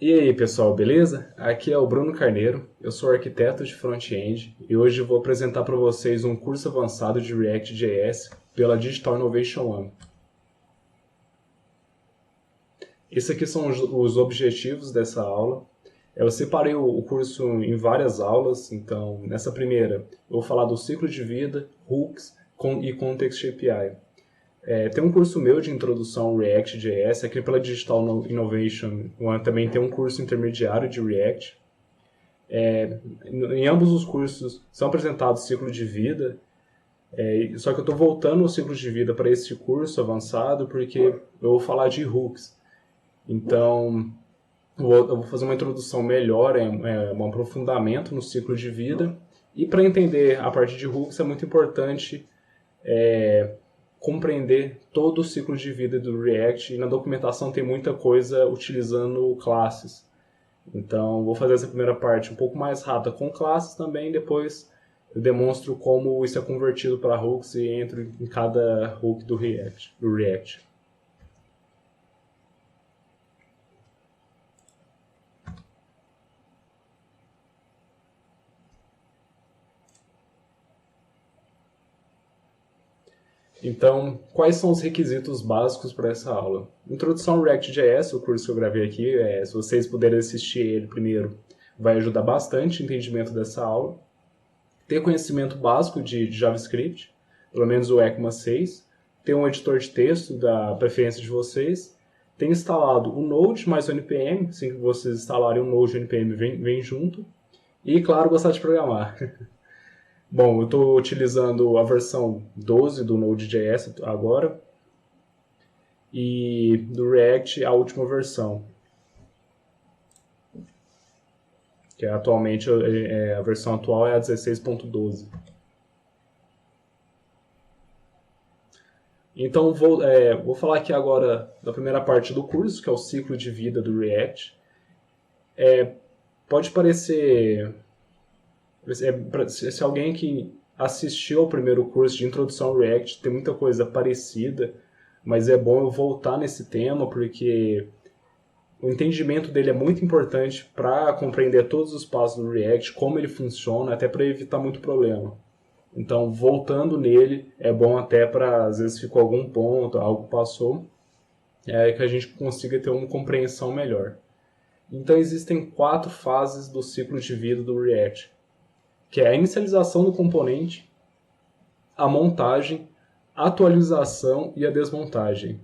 E aí, pessoal, beleza? Aqui é o Bruno Carneiro, eu sou arquiteto de front-end e hoje vou apresentar para vocês um curso avançado de React.js pela Digital Innovation One. Esses aqui são os objetivos dessa aula. Eu separei o curso em várias aulas, então nessa primeira eu vou falar do ciclo de vida, hooks e Context API. Tem um curso meu de introdução ao React.js, aqui pela Digital Innovation One também tem um curso intermediário de React. Em ambos os cursos são apresentados ciclo de vida, só que eu estou voltando o ciclo de vida para esse curso avançado porque eu vou falar de hooks. Então, eu vou fazer uma introdução melhor, um aprofundamento no ciclo de vida. E para entender a parte de hooks é muito importante compreender todo o ciclo de vida do React, e na documentação tem muita coisa utilizando classes. Então, vou fazer essa primeira parte um pouco mais rápida com classes também, depois eu demonstro como isso é convertido para hooks e entro em cada hook do React. Então, quais são os requisitos básicos para essa aula? Introdução ao React.js, o curso que eu gravei aqui, se vocês puderem assistir ele primeiro, vai ajudar bastante o entendimento dessa aula. Ter conhecimento básico de JavaScript, pelo menos o ECMA 6. Ter um editor de texto da preferência de vocês. Ter instalado o Node mais o NPM, assim que vocês instalarem o Node, o NPM vem junto. E, claro, gostar de programar. Bom, eu estou utilizando a versão 12 do Node.js agora e do React a última versão, que atualmente a versão atual é a 16.12. Então vou falar aqui agora da primeira parte do curso, que é o ciclo de vida do React. Pode parecer... Se alguém que assistiu ao primeiro curso de introdução ao React tem muita coisa parecida, mas é bom eu voltar nesse tema porque o entendimento dele é muito importante para compreender todos os passos do React, como ele funciona, até para evitar muito problema. Então, voltando nele, é bom até para, às vezes, ficou algum ponto, algo passou, que a gente consiga ter uma compreensão melhor. Então, existem 4 fases do ciclo de vida do React, que é a inicialização do componente, a montagem, a atualização e a desmontagem.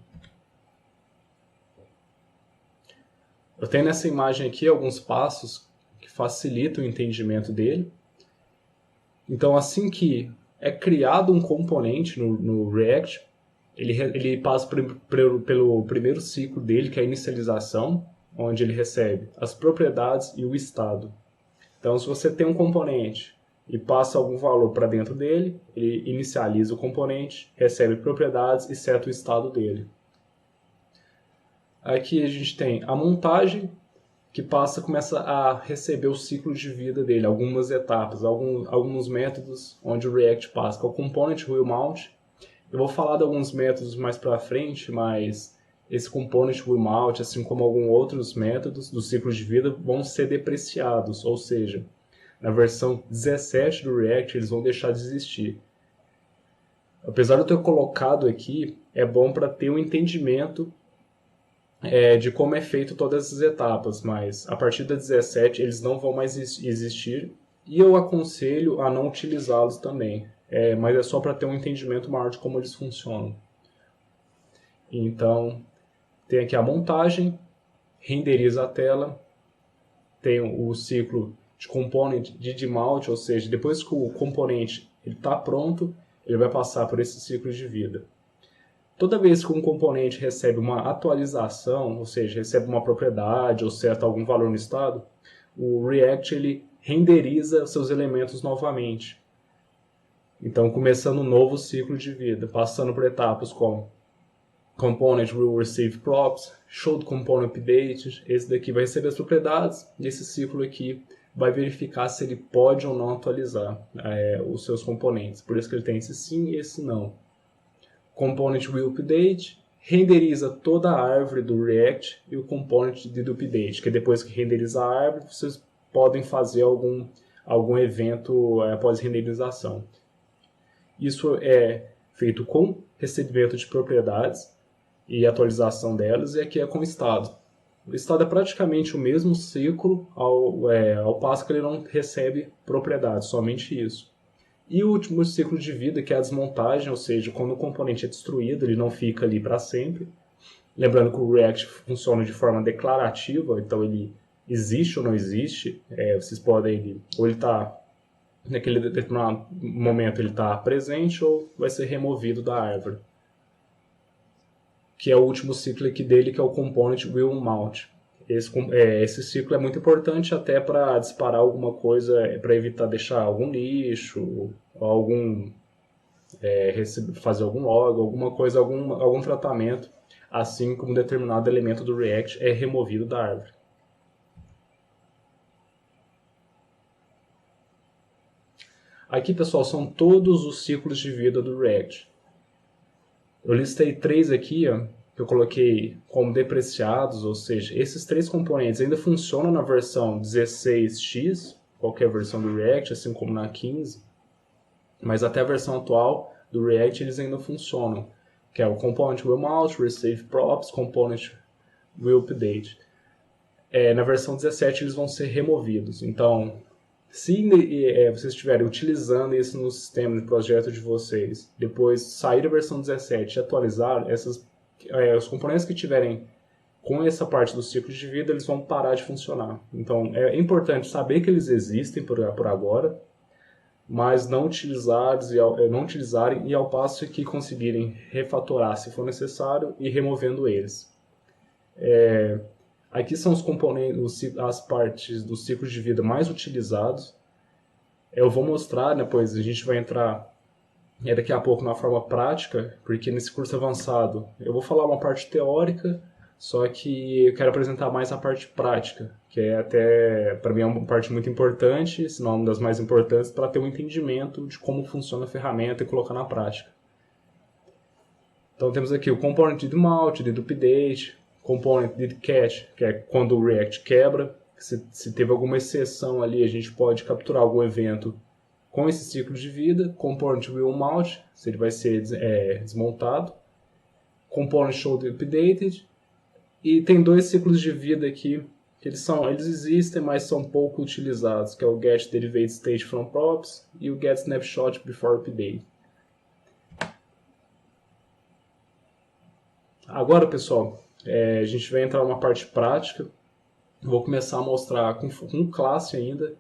Eu tenho nessa imagem aqui alguns passos que facilitam o entendimento dele. Então, assim que é criado um componente no React, ele passa pelo primeiro ciclo dele, que é a inicialização, onde ele recebe as propriedades e o estado. Então, se você tem um componente e passa algum valor para dentro dele, ele inicializa o componente, recebe propriedades e seta o estado dele. Aqui a gente tem a montagem, que começa a receber o ciclo de vida dele, algumas etapas, alguns métodos onde o React passa, que é o Component Will Mount. Eu vou falar de alguns métodos mais para frente, mas esse Component Will Mount, assim como alguns outros métodos do ciclo de vida, vão ser depreciados, ou seja, na versão 17 do React eles vão deixar de existir. Apesar de eu ter colocado aqui, é bom para ter um entendimento de como é feito todas essas etapas, mas a partir da 17 eles não vão mais existir e eu aconselho a não utilizá-los também, mas é só para ter um entendimento maior de como eles funcionam. Então, tem aqui a montagem, renderiza a tela, tem o ciclo de component de demount, ou seja, depois que o componente está pronto, ele vai passar por esse ciclo de vida. Toda vez que um componente recebe uma atualização, ou seja, recebe uma propriedade ou seta algum valor no estado, o React ele renderiza seus elementos novamente. Então, começando um novo ciclo de vida, passando por etapas como Component will receive props, Showed component update, esse daqui vai receber as propriedades, e esse ciclo aqui vai verificar se ele pode ou não atualizar os seus componentes. Por isso que ele tem esse sim e esse não. Component will update, renderiza toda a árvore do React e o component de update, que depois que renderiza a árvore, vocês podem fazer algum evento após renderização. Isso é feito com recebimento de propriedades e atualização delas, e aqui é com estado. O estado é praticamente o mesmo ciclo, ao passo que ele não recebe propriedades, somente isso. E o último ciclo de vida, que é a desmontagem, ou seja, quando o componente é destruído, ele não fica ali para sempre. Lembrando que o React funciona de forma declarativa, então ele existe ou não existe. Vocês podem, ou ele está, naquele determinado momento ele está presente, ou vai ser removido da árvore. Que é o último ciclo aqui dele, que é o component will mount. Esse ciclo é muito importante até para disparar alguma coisa, para evitar deixar algum lixo, fazer algum log, alguma coisa, algum tratamento, assim como um determinado elemento do React é removido da árvore. Aqui, pessoal, são todos os ciclos de vida do React. Eu listei 3 aqui, que eu coloquei como depreciados, ou seja, esses 3 componentes ainda funcionam na versão 16x, qualquer versão do React, assim como na 15, mas até a versão atual do React eles ainda funcionam, que é o component will mount, receive props, component will update. Na versão 17 eles vão ser removidos, então se vocês estiverem utilizando isso no sistema de projeto de vocês, depois sair da versão 17 e atualizar, os componentes que tiverem com essa parte do ciclo de vida, eles vão parar de funcionar. Então é importante saber que eles existem por agora, mas não utilizarem e ao passo que conseguirem refatorar se for necessário e removendo eles. Aqui são os componentes, as partes do ciclo de vida mais utilizados. Eu vou mostrar, depois a gente vai entrar daqui a pouco na forma prática, porque nesse curso avançado eu vou falar uma parte teórica, só que eu quero apresentar mais a parte prática, que é até, para mim é uma parte muito importante, se não uma das mais importantes, para ter um entendimento de como funciona a ferramenta e colocar na prática. Então temos aqui o component did mount, did update, component did catch, que é quando o React quebra. Se teve alguma exceção ali, a gente pode capturar algum evento com esse ciclo de vida. Component will mount, se ele vai ser desmontado. Component should updated. E tem 2 ciclos de vida aqui, que eles existem, mas são pouco utilizados, que é o get derivate state from props e o get snapshot before update. Agora, pessoal, a gente vai entrar numa parte prática. Vou começar a mostrar com classe ainda,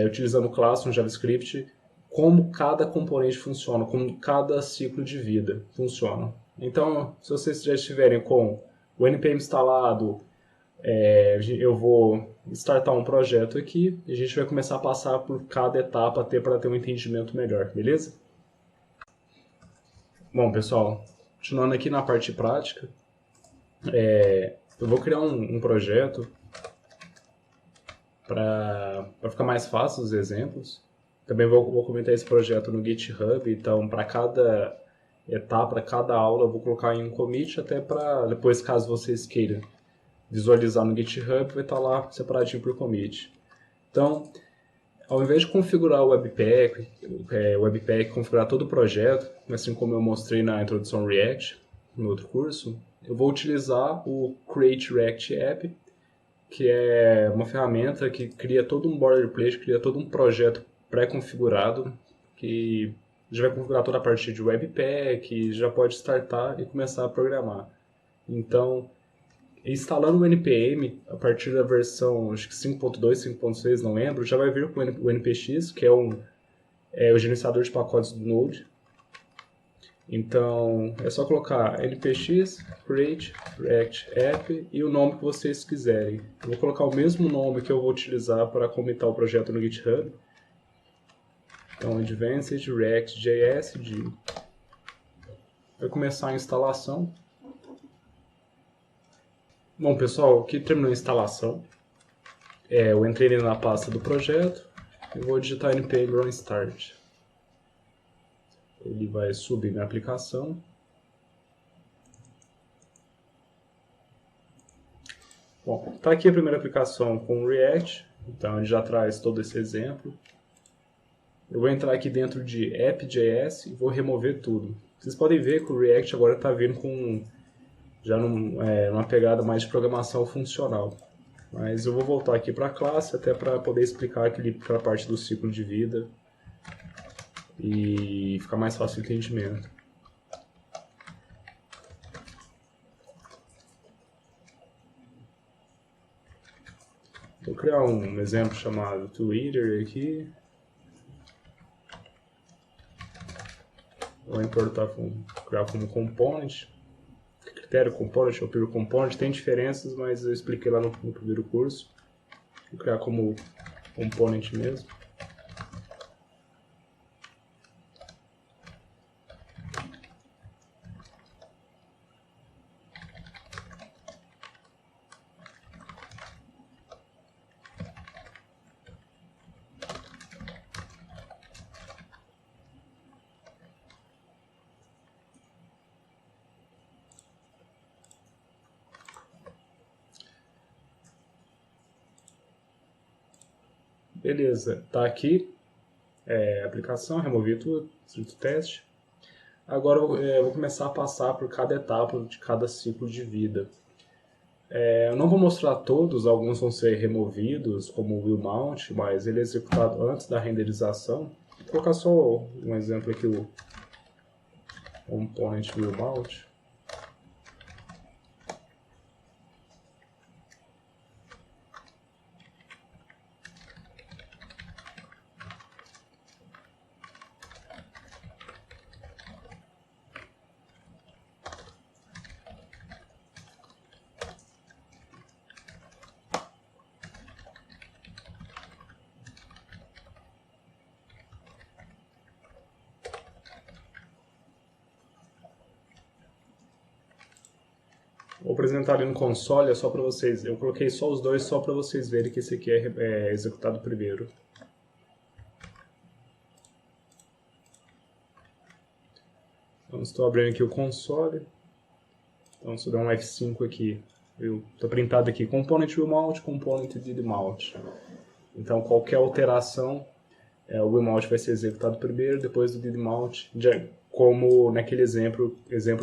utilizando classe no JavaScript, como cada componente funciona, como cada ciclo de vida funciona. Então, se vocês já estiverem com o NPM instalado, eu vou startar um projeto aqui e a gente vai começar a passar por cada etapa para ter um entendimento melhor, beleza? Bom, pessoal, continuando aqui na parte prática, eu vou criar um projeto para ficar mais fácil os exemplos. Também vou comentar esse projeto no GitHub, então para cada etapa, para cada aula eu vou colocar em um commit, até para depois, caso vocês queiram visualizar no GitHub, vai estar lá separadinho por commit. Então, ao invés de configurar o Webpack, configurar todo o projeto, assim como eu mostrei na introdução ao React, no outro curso, eu vou utilizar o Create React App, que é uma ferramenta que cria todo um boilerplate, cria todo um projeto pré-configurado, que já vai configurar toda a parte de Webpack, já pode startar e começar a programar. Então, instalando o NPM, a partir da versão acho que 5.2, 5.6, não lembro, já vai vir com o NPX, que é o gerenciador de pacotes do Node. Então, é só colocar npx create react app e o nome que vocês quiserem. Eu vou colocar o mesmo nome que eu vou utilizar para comitar o projeto no GitHub. Então, Advanced React JS. Vai começar a instalação. Bom, pessoal, aqui terminou a instalação. Eu entrei na pasta do projeto e vou digitar npm run start. Ele vai subir minha aplicação. Bom, está aqui a primeira aplicação com o React, então ele já traz todo esse exemplo. Eu vou entrar aqui dentro de app.js e vou remover tudo. Vocês podem ver que o React agora está vindo com já numa pegada mais de programação funcional. Mas eu vou voltar aqui para a classe até para poder explicar aquela parte do ciclo de vida e ficar mais fácil o entendimento. Vou criar um exemplo chamado Twitter aqui. Vou importar, criar como component. Critério component ou peer component tem diferenças, mas eu expliquei lá no primeiro curso. Vou criar como component mesmo. Beleza, tá aqui a aplicação, removi tudo, escrito teste. Agora eu vou começar a passar por cada etapa de cada ciclo de vida. Eu não vou mostrar todos, alguns vão ser removidos, como o will mount, mas ele é executado antes da renderização. Vou colocar só um exemplo aqui, o component will mount. Vou apresentar ali no console, é só para vocês. Eu coloquei só os dois só para vocês verem que esse aqui é executado primeiro. Então, estou abrindo aqui o console. Então, se eu der um F5 aqui, está printado aqui component will mount, component did mount. Então, qualquer alteração, o will mount vai ser executado primeiro, depois do did mount, como naquele exemplo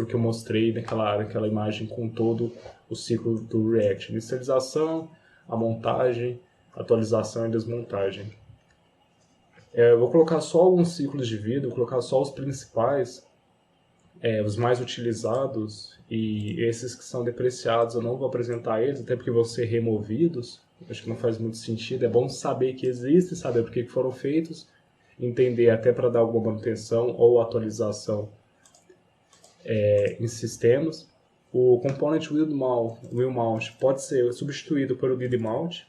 que eu mostrei naquela imagem com todo o ciclo do React. Inicialização, a montagem, atualização e desmontagem. Eu vou colocar só alguns ciclos de vida, vou colocar só os principais, os mais utilizados, e esses que são depreciados eu não vou apresentar eles, até porque vão ser removidos. Acho que não faz muito sentido. É bom saber que existem, saber por que foram feitos, entender até para dar alguma manutenção ou atualização em sistemas. O component will mount pode ser substituído pelo did mount.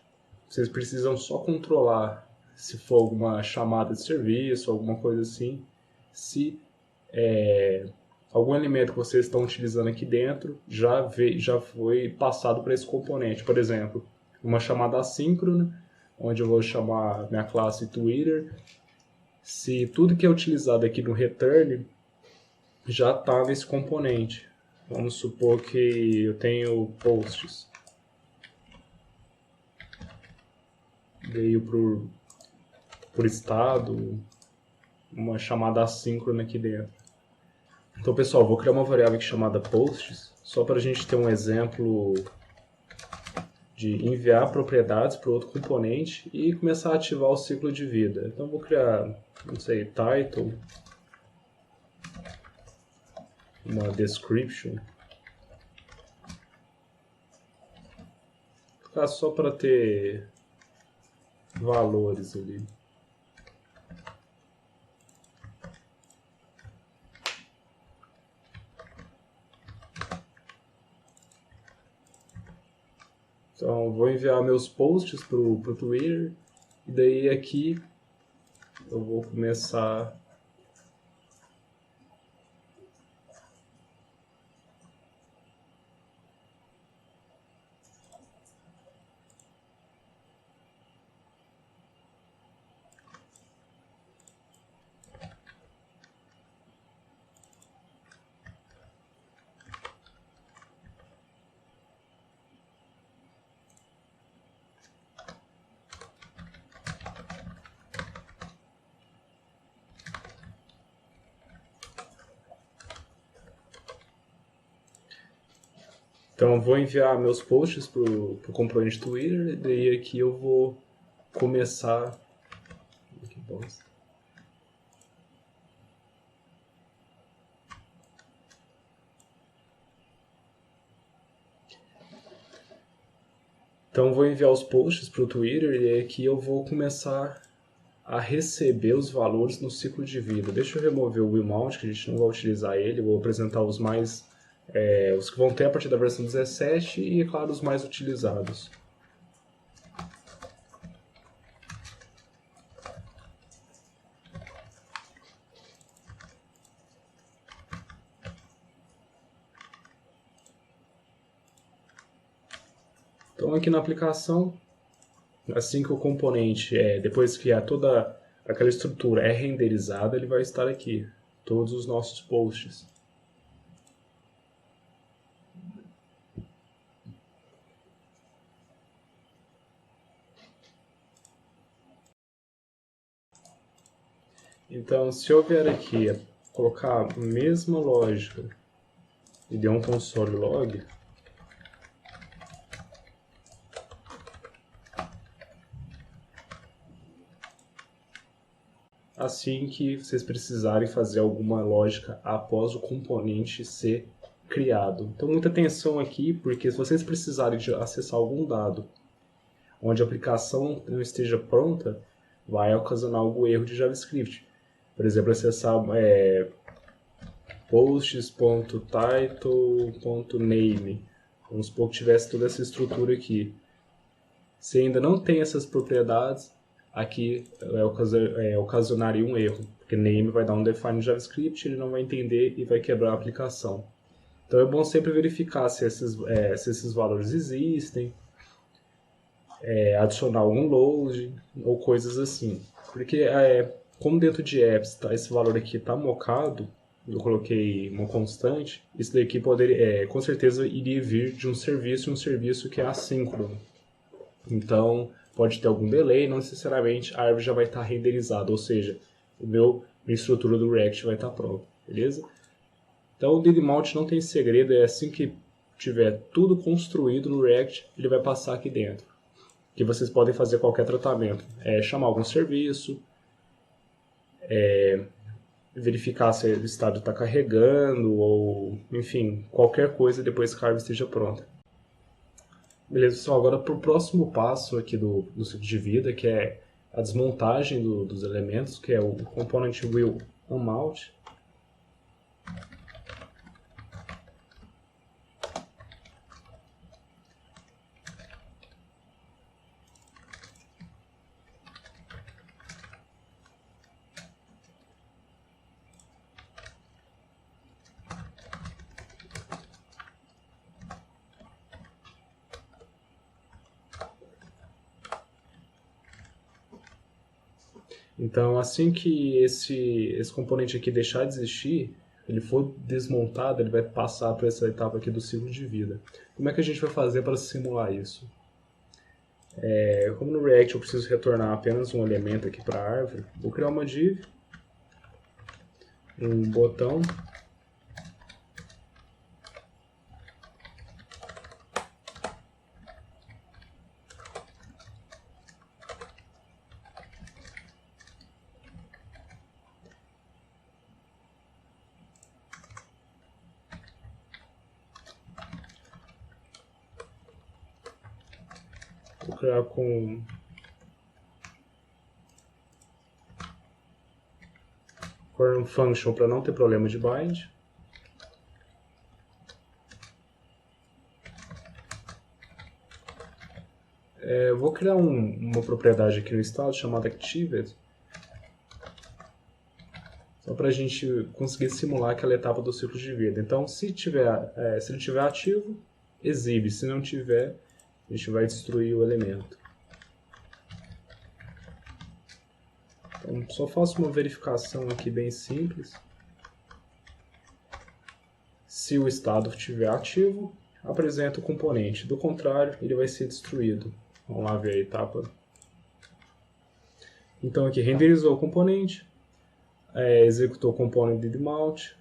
Vocês precisam só controlar se for alguma chamada de serviço, alguma coisa assim, se algum elemento que vocês estão utilizando aqui dentro já foi passado para esse componente. Por exemplo, uma chamada assíncrona, onde eu vou chamar minha classe Twitter. Se tudo que é utilizado aqui no return já está nesse componente. Vamos supor que eu tenho posts. Veio por estado, uma chamada assíncrona aqui dentro. Então, pessoal, vou criar uma variável aqui chamada posts, só para a gente ter um exemplo de enviar propriedades para outro componente e começar a ativar o ciclo de vida. Então, vou criar, não sei, title, uma description, só para ter valores ali. Então, vou enviar meus posts para o Twitter, e daí aqui eu vou começar Então eu vou enviar meus posts para o componente Twitter, e daí aqui eu vou começar... Que bosta. Então eu vou enviar os posts para o Twitter e aqui eu vou começar a receber os valores no ciclo de vida. Deixa eu remover o WillMount, que a gente não vai utilizar ele, eu vou apresentar os mais... os que vão ter a partir da versão 17 e, é claro, os mais utilizados. Então aqui na aplicação, assim que o componente, depois que toda aquela estrutura é renderizada, ele vai estar aqui, todos os nossos posts. Então, se eu vier aqui colocar a mesma lógica e der um console log, assim que vocês precisarem fazer alguma lógica após o componente ser criado. Então, muita atenção aqui, porque se vocês precisarem de acessar algum dado onde a aplicação não esteja pronta, vai ocasionar algum erro de JavaScript. Por exemplo, acessar posts.title.name. Vamos supor que tivesse toda essa estrutura aqui. Se ainda não tem essas propriedades, aqui ocasionaria um erro, porque name vai dar um define JavaScript, ele não vai entender e vai quebrar a aplicação. Então é bom sempre verificar se esses valores existem, adicionar algum load ou coisas assim. Porque como dentro de apps esse valor aqui está mocado, eu coloquei uma constante, isso daqui poderia, com certeza iria vir de um serviço, e um serviço que é assíncrono. Então pode ter algum delay, não necessariamente a árvore já vai estar renderizada, ou seja, minha estrutura do React vai estar pronta, beleza? Então o DDMount não tem segredo, é assim que tiver tudo construído no React, ele vai passar aqui dentro. Que vocês podem fazer qualquer tratamento, chamar algum serviço, verificar se o estado está carregando, ou enfim, qualquer coisa depois que a árvore esteja pronta. Beleza, pessoal, agora para o próximo passo aqui do ciclo de vida, que é a desmontagem dos elementos, que é o component will unmount. Então, assim que esse componente aqui deixar de existir, ele for desmontado, ele vai passar para essa etapa aqui do ciclo de vida. Como é que a gente vai fazer para simular isso? Como no React eu preciso retornar apenas um elemento aqui para a árvore, vou criar uma div, um botão, vou criar com current function para não ter problema de bind. Vou criar uma propriedade aqui no estado chamada activate, só para a gente conseguir simular aquela etapa do ciclo de vida. Então, se ele estiver ativo, exibe. Se não tiver, a gente vai destruir o elemento. Então, só faço uma verificação aqui bem simples. Se o estado estiver ativo, apresenta o componente. Do contrário, ele vai ser destruído. Vamos lá ver a etapa. Então aqui renderizou o componente, executou o component DDMount,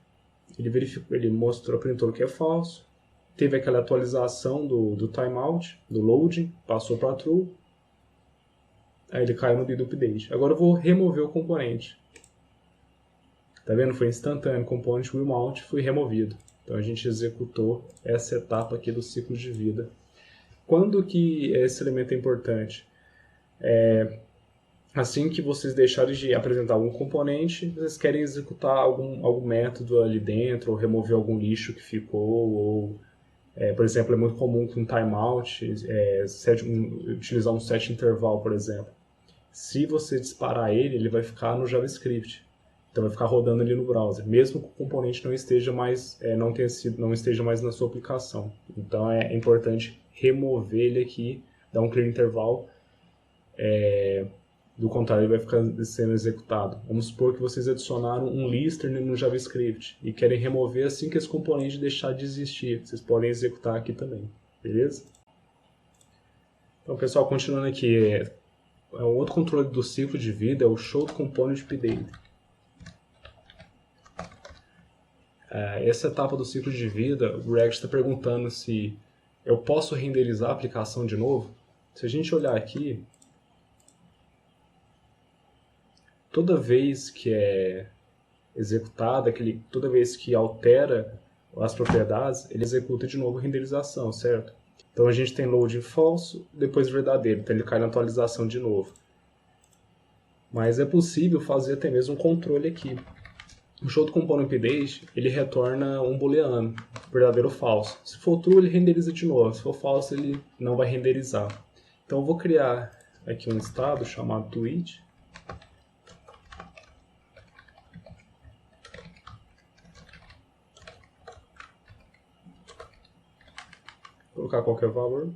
ele mostrou, printou que é falso, teve aquela atualização do timeout, do loading, passou para true, aí ele caiu no did update. Agora eu vou remover o componente. Tá vendo? Foi instantâneo, o component will mount foi removido. Então a gente executou essa etapa aqui do ciclo de vida. Quando que esse elemento é importante? Assim que vocês deixarem de apresentar algum componente, vocês querem executar algum método ali dentro, ou remover algum lixo que ficou, ou, por exemplo, é muito comum com timeout, utilizar um set interval, por exemplo. Se você disparar ele, ele vai ficar no JavaScript. Então vai ficar rodando ali no browser, mesmo que o componente não esteja mais, não esteja mais na sua aplicação. Então é importante remover ele aqui, dar um clear interval, do contrário ele vai ficar sendo executado. Vamos supor que vocês adicionaram um listener no JavaScript e querem remover assim que esse componente deixar de existir. Vocês podem executar aqui também, beleza? Então pessoal, continuando aqui, um outro controle do ciclo de vida é o show component update. Essa etapa do ciclo de vida, o React está perguntando se eu posso renderizar a aplicação de novo. Se a gente olhar aqui, toda vez que é executada, toda vez que altera as propriedades, ele executa de novo a renderização, certo? Então a gente tem loading falso, depois verdadeiro, então ele cai na atualização de novo. Mas é possível fazer até mesmo um controle aqui. O show do component update, ele retorna um booleano, verdadeiro ou falso. Se for true, ele renderiza de novo. Se for falso, ele não vai renderizar. Então eu vou criar aqui um estado chamado tweet. Vou colocar qualquer valor.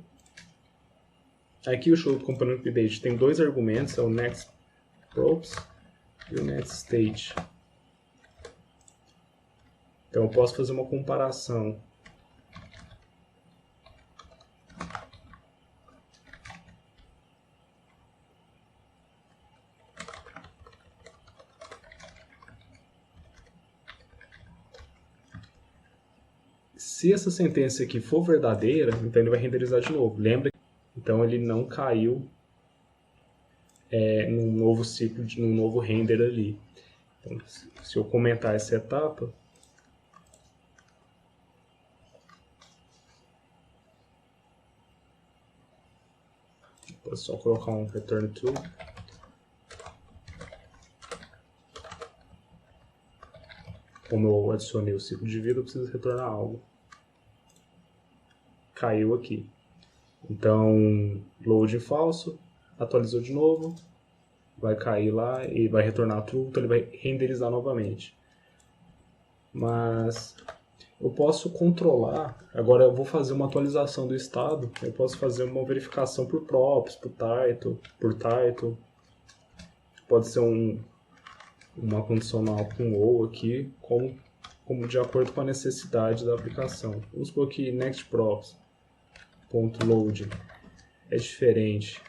Aqui o show do component update tem dois argumentos, é o next props e o next state. Então eu posso fazer uma comparação. Se essa sentença aqui for verdadeira, então ele vai renderizar de novo. Lembra? Então ele não caiu num novo ciclo, num novo render ali. Então, se eu comentar essa etapa, vou só colocar um return true. Como eu adicionei o ciclo de vida, eu preciso retornar algo. Caiu aqui. Então, loading falso, atualizou de novo, vai cair lá e vai retornar true, então ele vai renderizar novamente. Mas eu posso controlar, agora eu vou fazer uma atualização do estado, eu posso fazer uma verificação por props, por title, pode ser uma condicional com ou aqui, como de acordo com a necessidade da aplicação. Vamos supor que next props .load é diferente.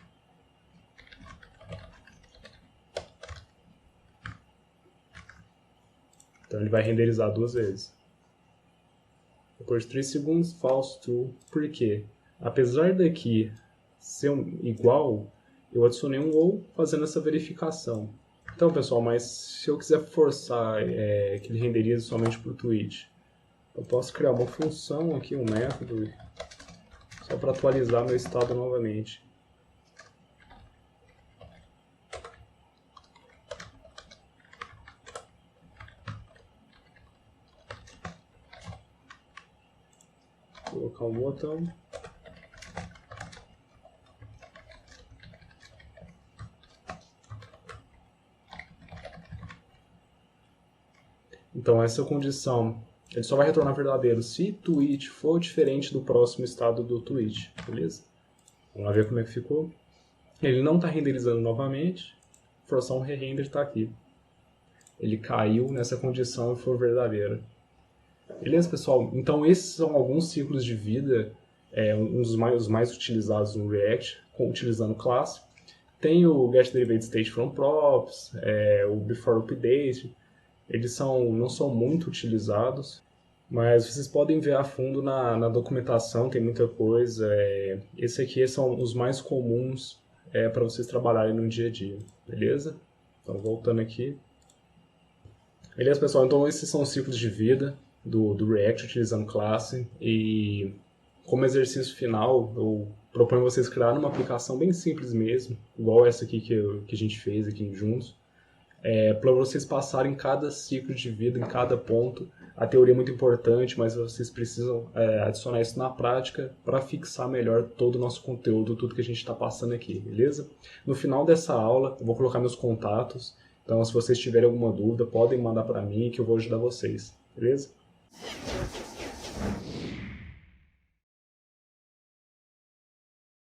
Então ele vai renderizar duas vezes. Depois de 3 segundos, false true. Por quê? Apesar daqui ser igual, eu adicionei um ou fazendo essa verificação. Então pessoal, mas se eu quiser forçar que ele renderize somente para o tweet, eu posso criar uma função aqui, um método, só para atualizar meu estado novamente. Vou colocar um botão. Então essa condição, ele só vai retornar verdadeiro se tweet for diferente do próximo estado do tweet, beleza? Vamos lá ver como é que ficou. Ele não está renderizando novamente, forçar um re-render está aqui. Ele caiu nessa condição e for verdadeira. Beleza, pessoal? Então esses são alguns ciclos de vida, um dos mais utilizados no React, utilizando classe. Tem o getDerivateStateFromProps, o BeforeUpdate. Eles não são muito utilizados. Mas vocês podem ver a fundo na documentação, tem muita coisa. Esse aqui são os mais comuns para vocês trabalharem no dia a dia, beleza? Então, voltando aqui. Beleza, pessoal? Então, esses são os ciclos de vida do React utilizando classe. E como exercício final, eu proponho vocês criarem uma aplicação bem simples mesmo, igual essa aqui que a gente fez aqui juntos, para vocês passarem cada ciclo de vida, em cada ponto. A teoria é muito importante, mas vocês precisam adicionar isso na prática para fixar melhor todo o nosso conteúdo, tudo que a gente está passando aqui, beleza? No final dessa aula, eu vou colocar meus contatos, então se vocês tiverem alguma dúvida, podem mandar para mim que eu vou ajudar vocês, beleza?